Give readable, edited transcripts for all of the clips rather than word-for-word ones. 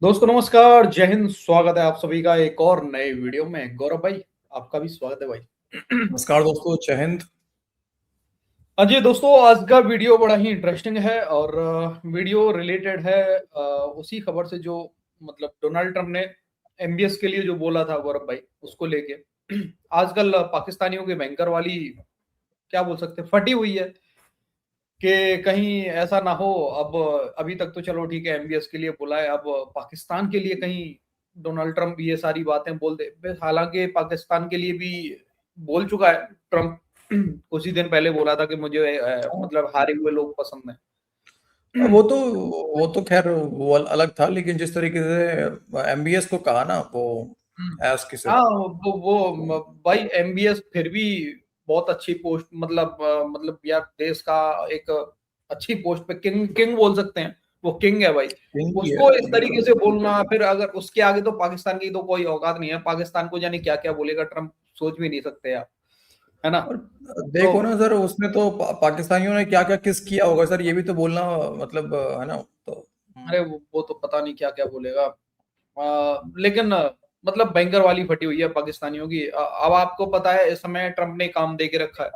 दोस्तों नमस्कार, जय हिंद। स्वागत है आप सभी का एक और नए वीडियो में। गौरव भाई, आपका भी स्वागत है भाई। नमस्कार दोस्तों, जय हिंद। हाँ जी दोस्तों, आज का वीडियो बड़ा ही इंटरेस्टिंग है और वीडियो रिलेटेड है उसी खबर से जो मतलब डोनाल्ड ट्रंप ने एमबीएस के लिए जो बोला था गौरव भाई, उसको लेके। आजकल पाकिस्तानियों के बैंकर वाली क्या बोल सकते हैं, फटी हुई है कि कहीं ऐसा ना हो। अब अभी तक तो चलो ठीक है, एमबीएस के लिए बोला है, अब पाकिस्तान के लिए कहीं डोनाल्ड ट्रंप ये सारी बातें बोल दे। हालांकि पाकिस्तान के लिए भी बोल चुका है ट्रंप। कुछ ही दिन पहले बोला था कि मुझे मतलब हारे हुए लोग पसंद हैं। वो तो वो तो खैर वो अलग था, लेकिन जिस तरीके से एमबीएस को कहा ना, वो एज किसे हाँ, वो भाई एमबीएस फिर भी बहुत अच्छी पोस्ट, मतलब यार देश का एक अच्छी पोस्ट पे किंग किंग बोल सकते हैं। वो किंग है भाई। ही है, उसको इस तरीके बिल्कुल। से बोलना, फिर अगर उसके आगे तो पाकिस्तान की तो कोई औकात नहीं है। पाकिस्तान को जाने क्या क्या बोलेगा ट्रम्प, सोच भी नहीं सकते आप, है ना। और तो देखो ना सर, उसने तो पाकिस्तानियों ने क्या क्या किस किया होगा सर, ये भी तो बोलना मतलब है ना। तो अरे वो तो पता नहीं क्या क्या बोलेगा। लेकिन मतलब बैंकर वाली फटी हुई है पाकिस्तानियों की। अब आपको पता है इस समय ट्रम्प ने काम दे के रखा है।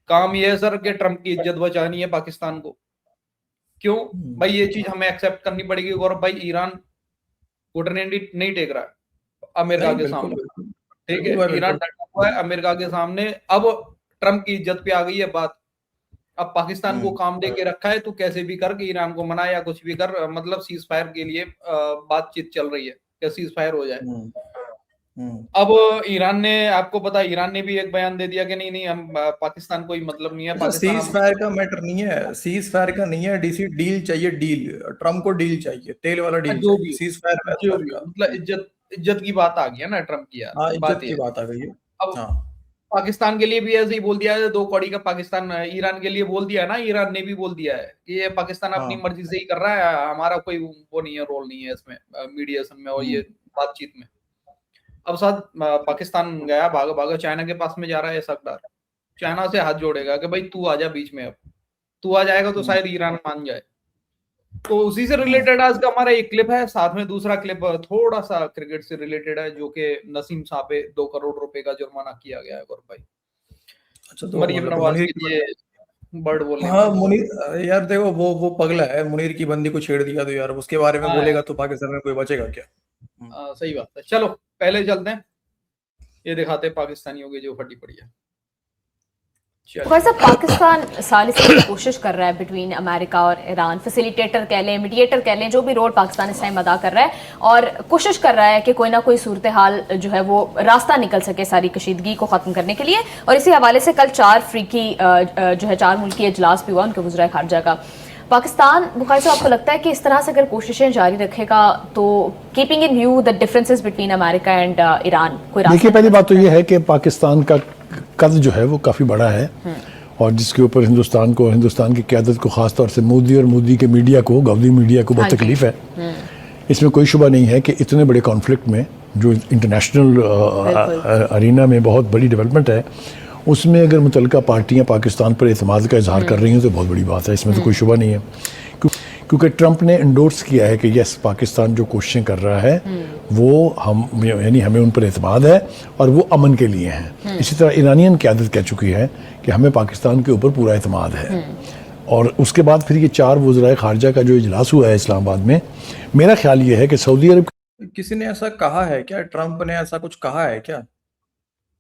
काम ये है सर कि ट्रम्प की इज्जत बचानी है पाकिस्तान को। क्यों हम्म, भाई, ये चीज हमें एक्सेप्ट करनी पड़ेगी गौरव भाई। ईरान घुटने नहीं टेक रहा है अमेरिका नहीं, के बिल्कुल सामने। बिल्कुल। ठीक है, बिल्कुल भाई, ईरान बिल्कुल। डटा हुआ है अमेरिका के सामने। अब ट्रम्प की इज्जत पे आ गई है बात। अब पाकिस्तान को हम्म काम दे के रखा है, तो कैसे भी कर के ईरान को मना या कुछ भी कर, मतलब सीज फायर के लिए बातचीत चल रही है कि सीज फायर हो जाए। हम्म हम्म अब ईरान ने, आपको पता है, ईरान ने भी एक बयान दे दिया कि नहीं नहीं, हम पाकिस्तान कोई मतलब नहीं है, अच्छा, पाकिस्तान सीज हम। फायर का मैटर नहीं है, सीज फायर का नहीं है, डीसी डील चाहिए, डील। ट्रम्प को डील चाहिए, तेल वाला डील जो चाहिए, भी सीज फायर में जो फायर भी का। मतलब इज्जत इज्जत की बात आ गई है ना ट्रम्प की, यार हाँ, बात इज्जत ये की है। बात आ गई है। अब हाँ पाकिस्तान के लिए भी ऐसे ही बोल दिया है, दो कौड़ी का पाकिस्तान ईरान के लिए बोल दिया है ना। ईरान ने भी बोल दिया है कि ये पाकिस्तान अपनी हाँ। मर्जी से ही कर रहा है, हमारा कोई वो नहीं है, रोल नहीं है इसमें, मीडिएशन में और ये हम्म बातचीत में। अब साथ पाकिस्तान गया, भागा भागा चाइना के पास में जा रहा है सकदार। चाइना से हाथ जोड़ेगा कि भाई तू आ जा बीच में। अब तू आ जाएगा तो हम्म शायद ईरान मान जाए। तो उसी से हम्म। रिलेटेड आज का हमारा एक क्लिप है, साथ में दूसरा क्लिप थोड़ा सा क्रिकेट से रिलेटेड है, जो कि नसीम शाह पे 2 करोड़ रुपए का जुर्माना किया गया है गौरव भाई, अच्छा, तो मरियम मतलब नवाज मुनीर के की लिए बर्ड बोलने हाँ, में। मुनीर यार देखो, वो पगला है, मुनीर की बंदी को छेड़ दिया, तो यार उसके बारे में हाँ बोलेगा यार, तो पाकिस्तान में कोई बचेगा क्या? सही बात है। चलो पहले चलते हैं, ये दिखाते हैं पाकिस्तानियों की जो फटी पड़ी है। चलिए। वैसे पाकिस्तान सालिस की कोशिश कर रहा है बिटवीन अमेरिका और ईरान, फैसिलिटेटर कह लें, मीडिएटर कह लें, जो भी रोल पाकिस्तान इस टाइम अदा कर रहा है, और कोशिश कर रहा है कि कोई ना कोई सूरत हाल जो है वो रास्ता निकल सके सारी कशीदगी को ख़त्म करने के लिए। और इसी हवाले से कल 4 अफ्रीकी जो है 4 मुल्की इजलास भी हुआ उनके वज़राए खारजा का। पाकिस्तान बुखारी साहब, आपको लगता है कि इस तरह से अगर कोशिशें जारी रखेगा तो keeping in view the differences between America and Iran, कोई रास्ता देखिए, पहली निकल बात तो सकता ये है कि पाकिस्तान का कद जो है वो काफ़ी बड़ा है, और जिसके ऊपर हिंदुस्तान की क़यादत को, ख़ास तौर से मोदी और मोदी के मीडिया को, गवदी मीडिया को हाँ बहुत जी। तकलीफ है। इसमें कोई शुबा नहीं है कि इतने बड़े कॉन्फ्लिक्ट में, जो इंटरनेशनल बिल्कुल। अरीना में बहुत बड़ी डेवलपमेंट है, उसमें अगर मुतल्लिका पार्टियां पाकिस्तान पर एतमाद का इजहार कर रही हैं तो बहुत बड़ी बात है, इसमें तो कोई शुबा नहीं है। क्योंकि ट्रंप ने इंडोर्स किया है कि यस, पाकिस्तान जो कोशिशें कर रहा है वो हम, यानी हमें उन पर एतमाद है और वो अमन के लिए हैं। इसी तरह ईरानियन क़यादत कह चुकी है कि हमें पाकिस्तान के ऊपर पूरा एतमाद है। और उसके बाद फिर ये 4 वज़राए ख़ारजा का जो इजलास हुआ है इस्लामाबाद में, मेरा ख्याल ये है कि सऊदी अरब किसी ने ऐसा कहा है क्या? ट्रम्प ने ऐसा कुछ कहा है क्या?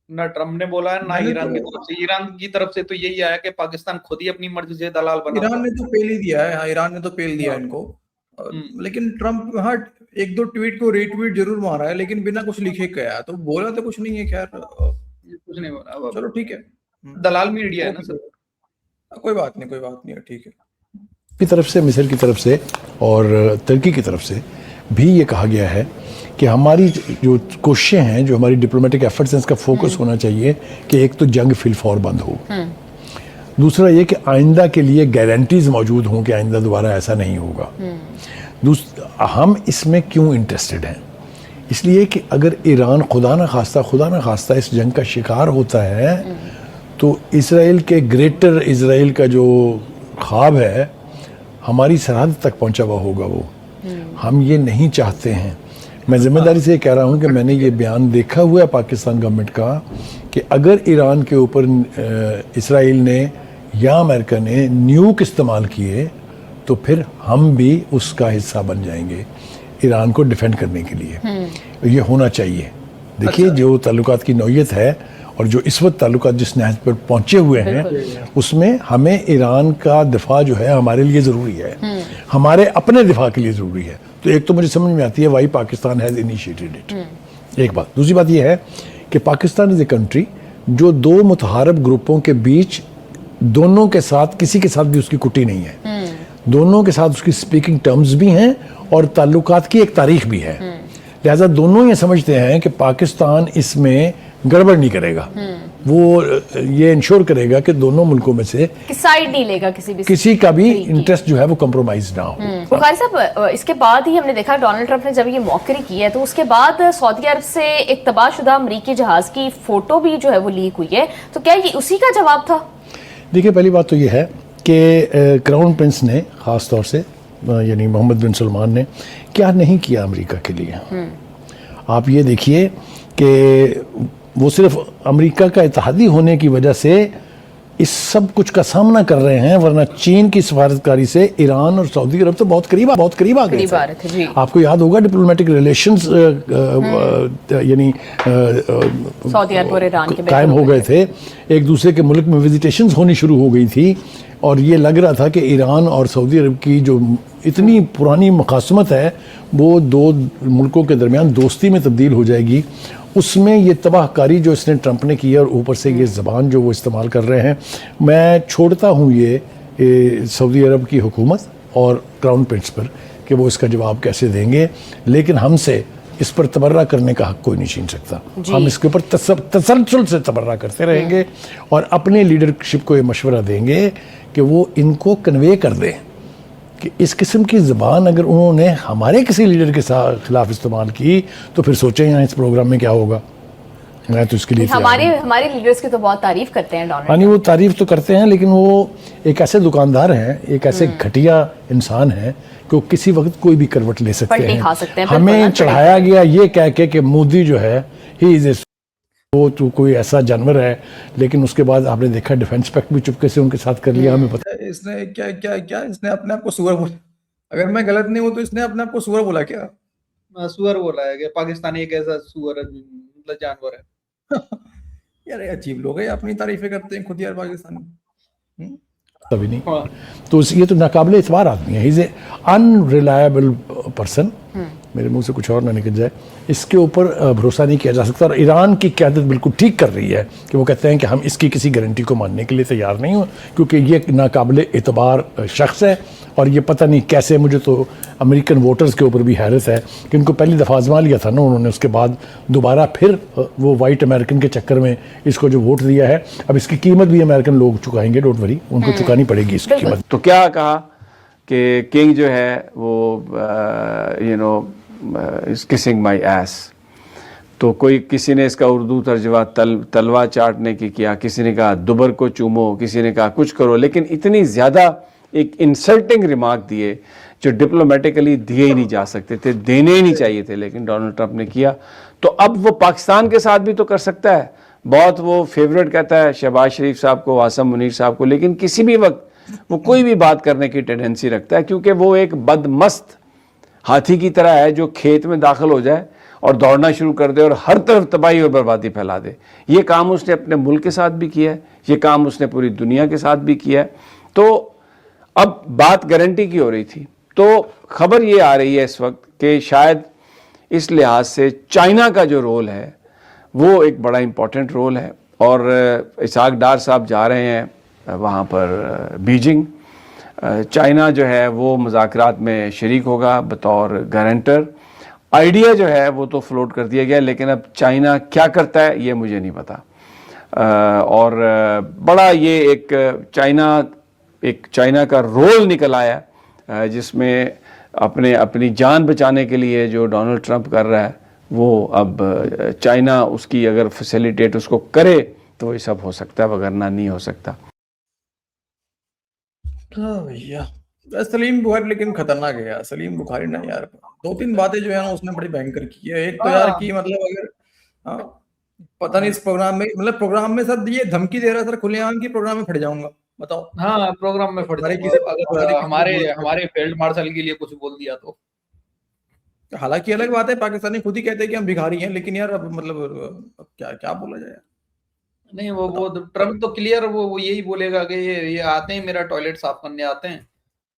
ना ट्रम्प ने बोला है ना मैंने ईरान तो की तरफ से। ईरान की तरफ से तो यही आया कि पाकिस्तान खुद ही अपनी मर्जी से दलाल बना ईरान हुआ ने तो पेल ही दिया है। हाँ, ईरान ने तो पेल है। दिया हाँ। इनको। हम्म। लेकिन ट्रम्प, हाँ, एक दो ट्वीट को रीट्वीट जरूर मारा है, लेकिन बिना कुछ लिखे गया, तो बोला तो कुछ नहीं है। खैर, ये कुछ नहीं बोला। अब चलो ठीक है। दलाल मीडिया है ना ओके, सर। कोई बात नहीं, कोई बात नहीं है, ठीक है। की तरफ से, मिस्र की तरफ से और तुर्की की तरफ से भी ये कहा गया है कि हमारी जो कोशिशें हैं, जो हमारी डिप्लोमेटिक एफर्ट्स हैं, इसका फोकस होना चाहिए कि एक तो जंग फिलफौर बंद हो, दूसरा ये कि आइंदा के लिए गारंटीज मौजूद हों कि आइंदा दोबारा ऐसा नहीं होगा। हम इसमें क्यों इंटरेस्टेड हैं? इसलिए कि अगर ईरान खुदा न खास्ता इस जंग का शिकार होता है तो इसराइल के, ग्रेटर इसराइल का जो ख्वाब है, हमारी सरहद तक पहुंचा हुआ होगा वो। हम ये नहीं चाहते हैं। मैं जिम्मेदारी से कह रहा हूँ कि मैंने ये बयान देखा हुआ है पाकिस्तान गवर्नमेंट का कि अगर ईरान के ऊपर इसराइल ने या अमेरिका ने न्यूक इस्तेमाल किए तो फिर हम भी उसका हिस्सा बन जाएंगे ईरान को डिफेंड करने के लिए। ये होना चाहिए। देखिए जो ताल्लुकात की नौयत है और जो इस वक्त ताल्लुकात जिस नहज पर पहुंचे हुए हैं उसमें हमें ईरान का दिफा जो है हमारे लिए ज़रूरी है, हमारे अपने दिफा के लिए ज़रूरी है। तो एक तो मुझे समझ में आती है why Pakistan has initiated it, एक बात। दूसरी बात यह है कि पाकिस्तान इज़ ए कंट्री जो दो मुतहारब ग्रुपों के बीच दोनों के साथ किसी के साथ भी उसकी कुटी नहीं है, दोनों के साथ उसकी स्पीकिंग टर्म्स भी हैं और ताल्लुकात की एक तारीख भी है। लिहाजा दोनों ये समझते हैं कि पाकिस्तान इसमें गड़बड़ नहीं करेगा, वो ये इंश्योर करेगा कि दोनों मुल्कों में से साइड नहीं लेगा किसी का भी इंटरेस्ट जो है वो कम्प्रोमाइज ना हो। बुखारी साहब, इसके बाद ही हमने देखा डोनाल्ड ट्रंप ने जब ये मौकरी की है तो उसके बाद सऊदी अरब से एक तबाहशुदा अमरीकी जहाज की फोटो भी जो है वो लीक हुई है, तो क्या ये उसी का जवाब था? देखिए पहली बात तो ये है कि क्राउन प्रिंस ने ख़ास तौर से यानी मोहम्मद बिन सलमान ने क्या नहीं किया अमेरिका के लिए। आप ये देखिए कि वो सिर्फ अमेरिका का इत्तेहादी होने की वजह से इस सब कुछ का सामना कर रहे हैं, वरना चीन की सिफारतकारी से ईरान और सऊदी अरब तो बहुत करीब आ गए थे। आपको याद होगा डिप्लोमेटिक रिलेशंस यानी सऊदी अरब और ईरान के कायम हो गए थे, एक दूसरे के मुल्क में विजिटेशंस होनी शुरू हो गई थी और ये लग रहा था कि ईरान और सऊदी अरब की जो इतनी पुरानी मुखासमत है वो दो मुल्कों के दरमियान दोस्ती में तब्दील हो जाएगी। उसमें ये तबाहकारी जो इसने ट्रंप ने की है और ऊपर से ये ज़बान जो वो इस्तेमाल कर रहे हैं, मैं छोड़ता हूँ ये सऊदी अरब की हुकूमत और क्राउन प्रिंस पर कि वो इसका जवाब कैसे देंगे, लेकिन हमसे इस पर तबर्रा करने का हक कोई नहीं छीन सकता। हम इसके ऊपर तसलसल से तबर्रा करते रहेंगे और अपने लीडरशिप को ये मशवरा देंगे कि वो इनको कन्वे कर दें कि इस किस्म की ज़बान अगर उन्होंने हमारे किसी लीडर के खिलाफ इस्तेमाल की तो फिर सोचें यहाँ इस प्रोग्राम में क्या होगा। मैं तो इसके लिए हमारे लीडर्स की तो बहुत तारीफ करते हैं डोनाल्ड। हाँ, वो तारीफ तो करते हैं, लेकिन वो एक ऐसे दुकानदार हैं, एक ऐसे घटिया इंसान हैं कि वो किसी वक्त कोई भी करवट ले सकते हैं। हमें चढ़ाया गया ये कह के कि मोदी जो है ही इज वो तो कोई ऐसा जानवर है, लेकिन उसके बाद आपने देखा डिफेंस पैक्ट भी चुपके से उनके साथ कर लिया। हमें पता है इसने क्या इसने अपने आप को सुअर बोला। अगर मैं गलत नहीं हूं तो इसने अपने आप को सुअर बोला क्या? सुअर बोला है कि पाकिस्तानी एक ऐसा सुअर मतलब जानवर है। यार अजीब लोग हैं, अपनी तारीफें करते हैं खुद यार पाकिस्तानी। तभी नहीं तो ये तो नाकाबिले इतबार आदमी है, इज ए अनरिलायबल पर्सन। मेरे मुंह से कुछ और ना निकल जाए, इसके ऊपर भरोसा नहीं किया जा सकता। और ईरान की क़यादत बिल्कुल ठीक कर रही है कि वो कहते हैं कि हम इसकी किसी गारंटी को मानने के लिए तैयार नहीं हो, क्योंकि ये नाकाबिले इतबार शख्स है। और ये पता नहीं कैसे, मुझे तो अमेरिकन वोटर्स के ऊपर भी हैरत है कि इनको पहली दफ़ा आजमा लिया था ना उन्होंने, उसके बाद दोबारा फिर वो वाइट अमेरिकन के चक्कर में इसको जो वोट दिया है, अब इसकी कीमत भी अमेरिकन लोग चुकाएंगे, डोंट वरी, उनको चुकानी पड़ेगी इसकी कीमत। तो क्या कहा कि किंग जो है वो you know is kissing my S, तो कोई किसी ने इसका उर्दू तर्जमा तलवा चाटने की किया, किसी ने कहा दुबर को चूमो, किसी ने कहा कुछ करो, लेकिन इतनी ज़्यादा एक इंसल्टिंग रिमार्क दिए जो डिप्लोमेटिकली दिए ही नहीं जा सकते थे, देने ही नहीं चाहिए थे, लेकिन डोनाल्ड ट्रंप ने किया। तो अब वो पाकिस्तान के साथ भी तो कर सकता है, बहुत वो फेवरेट कहता है शहबाज शरीफ साहब को, आसम मुनीर साहब को, लेकिन किसी भी वक्त वो कोई भी बात करने की टेंडेंसी रखता है, क्योंकि वो एक बदमस्त हाथी की तरह है जो खेत में दाखिल हो जाए और दौड़ना शुरू कर दे और हर तरफ तबाही और बर्बादी फैला दे। ये काम उसने अपने मुल्क के साथ भी किया है, ये काम उसने पूरी दुनिया के साथ भी किया है। तो अब बात गारंटी की हो रही थी, तो खबर ये आ रही है इस वक्त कि शायद इस लिहाज से चाइना का जो रोल है वो एक बड़ा इम्पोर्टेंट रोल है, और इसहाक डार साहब जा रहे हैं वहाँ पर बीजिंग। चाइना जो है वो मुज़ाकरात में शरीक होगा बतौर गारंटर। आइडिया जो है वो तो फ्लोट कर दिया गया, लेकिन अब चाइना क्या करता है ये मुझे नहीं पता। और बड़ा ये एक चाइना का रोल निकल आया जिसमें अपनी जान बचाने के लिए जो डोनाल्ड ट्रंप कर रहा है वो अब चाइना उसकी अगर फैसिलिटेट उसको करे तो ये सब हो सकता है, वगरना नहीं हो सकता। भैया सलीम बुखारी लेकिन खतरनाक है यार, सलीम बुखारी ना यार, 2-3 बातें जो है ना उसने बड़ी भयंकर की है। एक तो यार कि मतलब अगर पता नहीं इस प्रोग्राम में, मतलब प्रोग्राम में सर ये धमकी दे रहा है सर खुलेआम की प्रोग्राम में फट जाऊंगा, बताओ। हाँ, प्रोग्राम में फट जाऊंगा अगर हमारे फील्ड मार्शल के लिए कुछ बोल दिया तो। हालांकि अलग बात है, पाकिस्तानी खुद ही कहते हैं कि हम भिखारी हैं, लेकिन यार अब मतलब अब क्या क्या बोला जाए। नहीं वो ट्रम्प तो क्लियर वो यही बोलेगा कि ये आते हैं, मेरा टॉयलेट साफ करने आते हैं,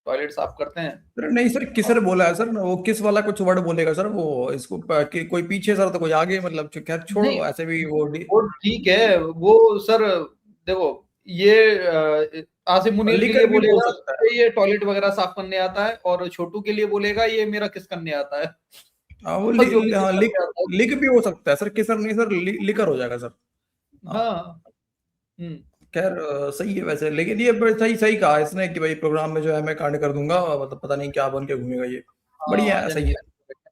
टॉयलेट साफ करते हैं। सर नहीं सर, किस सर बोला है सर, वो किस वाला कुछ वर्ड बोलेगा सर, वो इसको कि कोई पीछे सर तो कोई आगे, मतलब खैर छोड़ो, ऐसे भी वो ठीक है वो सर। देखो ये आसिम मुनीर के लिए बोलेगा कि ये टॉयलेट वगैरह साफ करने आता है, और छोटू के लिए बोलेगा ये मेरा किस करने आता है। वो लिख भी हो सकता है सर, किसर नहीं सर, लिकर हो जाएगा सर। हाँ खैर सही है वैसे, लेकिन ये सही सही कहा इसने कि भाई प्रोग्राम में जो है मैं कांड कर दूंगा, मतलब पता नहीं क्या बन के घूमेगा ये। बढ़िया है, सही है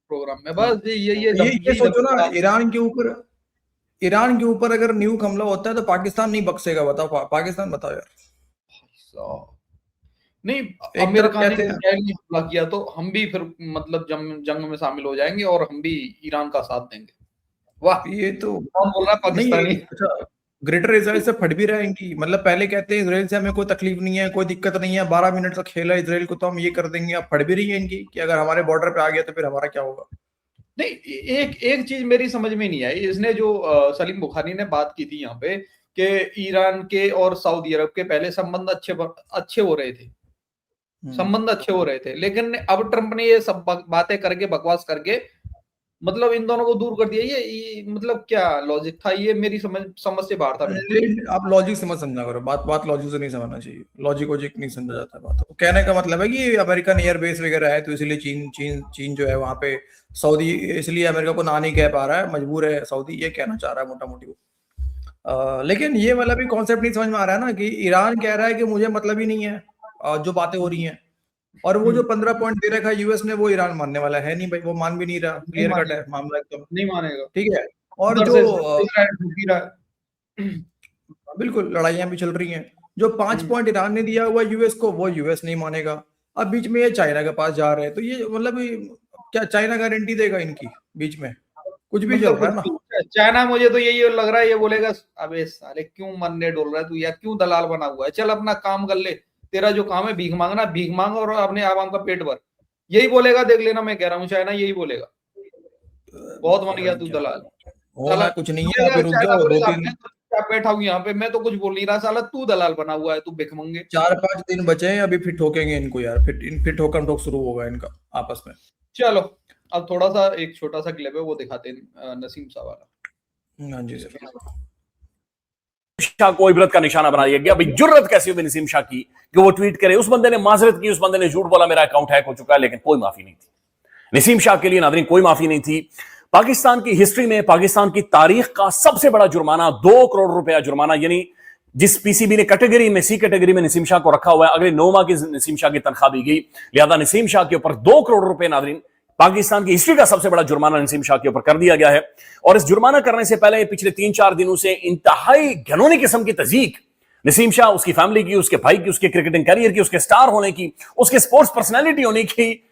प्रोग्राम में। बस ये सोचो ना, ईरान के ऊपर अगर न्यूक हमला होता है तो पाकिस्तान नहीं बख्शेगा, बताओ पाकिस्तान, बताओ यार। नहीं, अमेरिका ने इसराइल हमला किया तो हम भी फिर मतलब जंग में शामिल हो जाएंगे और हम भी ईरान का साथ देंगे। वाह, ये तो कौन बोल रहा है पाकिस्तानी। अच्छा, ग्रेटर इजराइल से फट भी रहा है इनकी, मतलब पहले कहते हैं इजराइल से हमें कोई तकलीफ नहीं है, कोई दिक्कत नहीं है, 12 मिनट तक खेला इजराइल को तो हम ये कर देंगे, अब फट भी रही है इनकी कि अगर हमारे बॉर्डर पे आ गया तो फिर हमारा क्या होगा। नहीं, एक चीज मेरी समझ में नहीं आई, इसने जो सलीम बुखारी ने बात की थी यहाँ पे कि ईरान के और सऊदी अरब के पहले संबंध अच्छे हो रहे थे, संबंध अच्छे हो रहे थे, लेकिन अब ट्रंप ने ये सब बातें करके, बकवास करके, मतलब इन दोनों को दूर कर दिया। ये मतलब क्या लॉजिक था, ये मेरी समझ से बाहर था। आप लॉजिक समझा करो, बात लॉजिक से नहीं समझना चाहिए, लॉजिक नहीं समझा जाता बात। कहने का मतलब है कि अमेरिकन एयरबेस वगैरह है तो इसलिए चीन जो है वहां पे, सऊदी इसलिए अमेरिका को ना नहीं कह पा रहा है, मजबूर है सऊदी, ये कहना चाह रहा है मोटा मोटी वो। लेकिन ये वाला भी कॉन्सेप्ट नहीं समझ में आ रहा है ना कि ईरान कह रहा है कि मुझे मतलब ही नहीं है जो बातें हो रही हैं, और वो जो 15 पॉइंट दे रखा है यूएस ने, वो ईरान मानने वाला है नहीं भाई, वो मान भी नहीं रहा, क्लियर कट है मामला एकदम, नहीं मानेगा, ठीक है। और जो बिल्कुल लड़ाइयां भी चल रही हैं, जो 5 पॉइंट ईरान ने दिया हुआ यूएस को, वो यूएस नहीं मानेगा। अब बीच में ये चाइना के पास जा रहे हैं, तो ये मतलब क्या चाइना गारंटी देगा इनकी, बीच में कुछ भी चल रहा है ना। चाइना मुझे तो यही लग रहा है, ये बोलेगा अबे साले क्यों मरने डोल रहा है तू, या क्यों दलाल बना हुआ है, चल अपना काम कर ले, तेरा जो काम है भीख मांगना, भीख मांग और अपने आवाम का पेट भर, यही बोलेगा, देख लेना, मैं कह रहा हूँ चाइना यही बोलेगा, बहुत बन गया तू दलाल, साला कुछ नहीं है, अभी रुक जाओ 2-3 क्या बैठा हूँ यहाँ पे, मैं तो कुछ बोल नहीं रहा, साला तू दलाल बना हुआ है, तू भिख मांगे। 4-5 दिन बचे हैं अभी, फिर ठोकेंगे इनको यार, फिर ठोकम ठोक शुरू होगा इनका आपस में। चलो अब थोड़ा सा एक छोटा सा क्लिप है वो दिखाते हैं, नसीम साहब वाला। हाँ जी सर। शाह को इबरत का निशाना बना दिया गया। भाई जुर्रत कैसी हुई नसीम शाह की कि वो ट्वीट करे, उस बंदे ने माजरत की, उस बंदे ने झूठ बोला मेरा अकाउंट हैक हो चुका है, लेकिन कोई माफी नहीं थी नसीम शाह के लिए, नादरीन, कोई माफी नहीं थी। पाकिस्तान की हिस्ट्री में, पाकिस्तान की तारीख का सबसे बड़ा जुर्माना, 2 करोड़ रुपया जुर्माना, यानी जिस पीसीबी ने कैटेगरी में, सी कैटेगरी में नसीम शाह को रखा हुआ है, अगले 9 माह की नसीम शाह की तनख्वाह दी गई, लिहाजा नसीम शाह के ऊपर 2 करोड़ रुपए, नादरीन, पाकिस्तान की हिस्ट्री का सबसे बड़ा जुर्माना नसीम शाह के ऊपर कर दिया गया है। और इस जुर्माना करने से पहले पिछले 3-4 दिनों से इंतहाई घिनौनी किस्म की तज़ीक नसीम शाह, उसकी फैमिली की, उसके भाई की, उसके क्रिकेटिंग करियर की, उसके स्टार होने की, उसके स्पोर्ट्स पर्सनैलिटी होने की,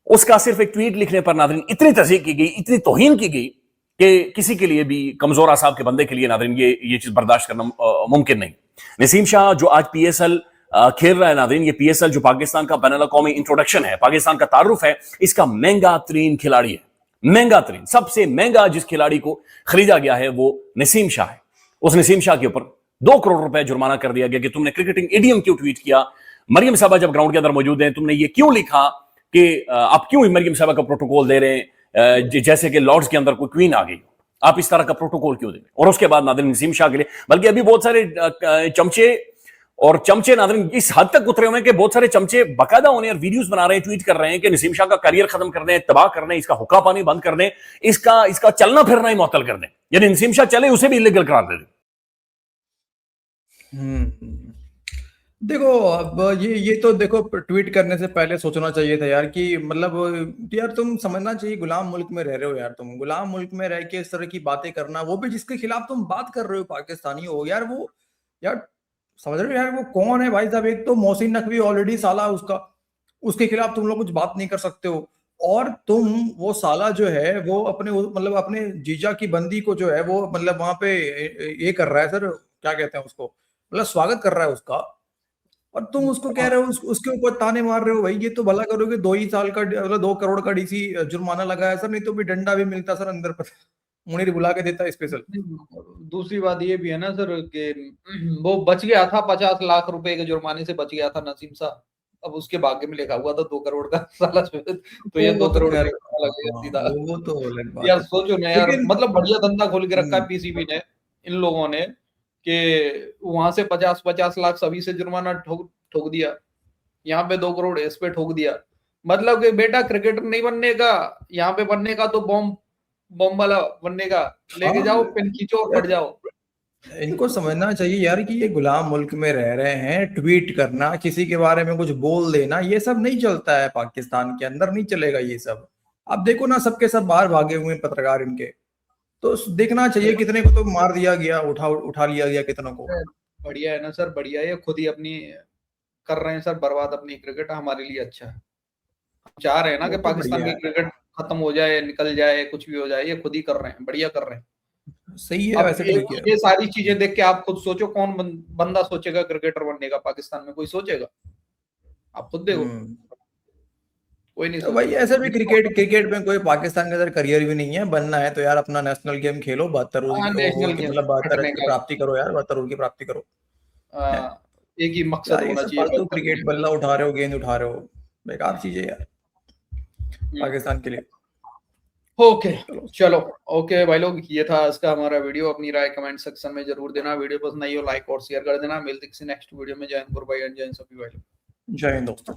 उसका सिर्फ एक ट्वीट लिखने पर नादरीन इतनी तज़ीक की गई, इतनी तौहीन की गई कि किसी के लिए भी, कमजोर आसाब के बंदे के लिए नादरीन ये चीज बर्दाश्त करना मुमकिन नहीं। नसीम शाह जो आज पीएसएल खेल रहा है नादरीन, ये पीएसएल जो पाकिस्तान का बैनुल अक़वामी इंट्रोडक्शन है, पाकिस्तान का तारुफ है, इसका महंगा तरीन खिलाड़ी है, महंगा तरीन, सबसे महंगा जिस खिलाड़ी को खरीदा गया है वो नसीम शाह है। उस नसीम शाह के ऊपर 2 करोड़ रुपए जुर्माना कर दिया गया कि तुमने क्रिकेटिंग इडियम क्यों ट्वीट किया, मरियम साहबा जब ग्राउंड के अंदर मौजूद हैं, तुमने ये क्यों लिखा कि आप क्यों मरियम साहबा का प्रोटोकॉल दे रहे हैं जैसे कि लॉर्ड्स के अंदर कोई क्वीन आ गई, आप इस तरह का प्रोटोकॉल क्यों दे रहे हैं। और उसके बाद नादरीन नसीम शाह के लिए, बल्कि अभी बहुत सारे चमचे नादरीन इस हद तक उतरे हुए हैं कि बहुत सारे चमचे बाकायदा होने और वीडियोस बना रहे हैं, ट्वीट कर रहे हैं कि नसीम शाह का करियर खत्म कर दें, तबाह कर दें, इसका हुक्का पानी बंद कर दें, इसका चलना फिरना ही मुअत्तल कर दें, यानी नसीम शाह चले उसे भी इलीगल करार दे दें। देखो अब ये तो देखो, ट्वीट करने से पहले सोचना चाहिए था यार कि मतलब यार तुम समझना चाहिए, गुलाम मुल्क में रह रहे हो यार, तुम गुलाम मुल्क में रह के इस तरह की बातें करना, वो भी जिसके खिलाफ तुम बात कर रहे हो, पाकिस्तानी हो यार, वो यार समझ रहे हो यार वो कौन है भाई साहब। एक तो मोहसिन नकवी ऑलरेडी साला उसका उसके खिलाफ तुम लोग कुछ बात नहीं कर सकते हो। और तुम वो साला जो है वो अपने मतलब अपने जीजा की बंदी को जो है वो मतलब वहां पे ये कर रहा है सर, क्या कहते हैं उसको, मतलब स्वागत कर रहा है उसका, और तुम उसको कह रहे हो उसके ऊपर ताने मार रहे हो। भाई ये तो भला करोगे 2 ही साल का मतलब 2 करोड़ का डीसी जुर्माना लगाया सर, नहीं तो भी डंडा भी मिलता सर अंदर पर, मुनीर बुला के देता स्पेशल। दूसरी बात ये भी है ना सर कि वो बच गया था 50 लाख रुपए के जुर्माने से बच गया था नसीम साहब, अब उसके भाग्य में लिखा हुआ था 2 करोड़ का साला, तो ये वो 2 तो करोड़ खैर, लगेगा सीधा। वो तो अलग बात यार है। सोचो ना यार, लेकिन मतलब बढ़िया धंधा खोल के रखा है पीसीबी ने, इन लोगों ने, कि वहां से 50 लाख सभी से जुर्माना ठोक दिया, यहाँ पे 2 करोड़ इस पे ठोक दिया। मतलब कि बेटा क्रिकेटर नहीं बनने का, यहाँ पे बनने का तो बॉम्ब वाला बनने का, लेके जाओ पेन खींचो और पड़ जाओ। इनको समझना चाहिए यार कि ये गुलाम मुल्क में रह रहे हैं। ट्वीट करना, किसी के बारे में कुछ बोल देना, ये सब नहीं चलता है पाकिस्तान के अंदर, नहीं चलेगा ये सब। अब देखो ना, सबके सब बाहर भागे हुए हैं पत्रकार इनके, तो देखना चाहिए कितने को तो मार दिया गया, उठा लिया गया कितनों को। बढ़िया है ना सर, बढ़िया है, खुद ही अपनी कर रहे हैं सर बर्बाद अपनी क्रिकेट, हमारे लिए अच्छा है। हम चाह रहे हैं ना वो कि तो पाकिस्तान बढ़िया की क्रिकेट खत्म हो जाए, निकल जाए, कुछ भी हो जाए, ये खुद ही कर रहे हैं, बढ़िया कर रहे हैं। है, सही है अब वैसे तो देखिए। ये सारी चीजें देख के आप खुद सोचो, कौन बंदा सोचेगा क्रिकेटर बनने का पाकिस्तान में? कोई सोचेगा? आप खुद देखो, कोई नहीं तो भाई सोचेगा। ऐसे भी क्रिकेट में कोई पाकिस्तान के अंदर करियर भी नहीं है, बनना है तो यार अपना नेशनल गेम खेलो, 72 हाँ, नेशनल ओवर की, गेम मतलब 72 हटने रन की का प्राप्ति करो यार, 72 ओवर की प्राप्ति करो। है एक ही मकसद यार, ये होना सब चाहिए, फालतू बेहतर क्रिकेट बल्ला उठा रहे हो, गेंद उठा रहे हो, बेकार चीजें यार पाकिस्तान के लिए। ओके चलो, ओके भाई लोग, ये था आज का हमारा वीडियो। अपनी राय कमेंट सेक्शन में जरूर देना, वीडियो पसंद आई हो लाइक और शेयर कर देना। मिलते किसी नेक्स्ट वीडियो में। जय हिंद, गुड बाय एंड जय हिंद सभी भाई लोग। जय हिंद दोस्तों।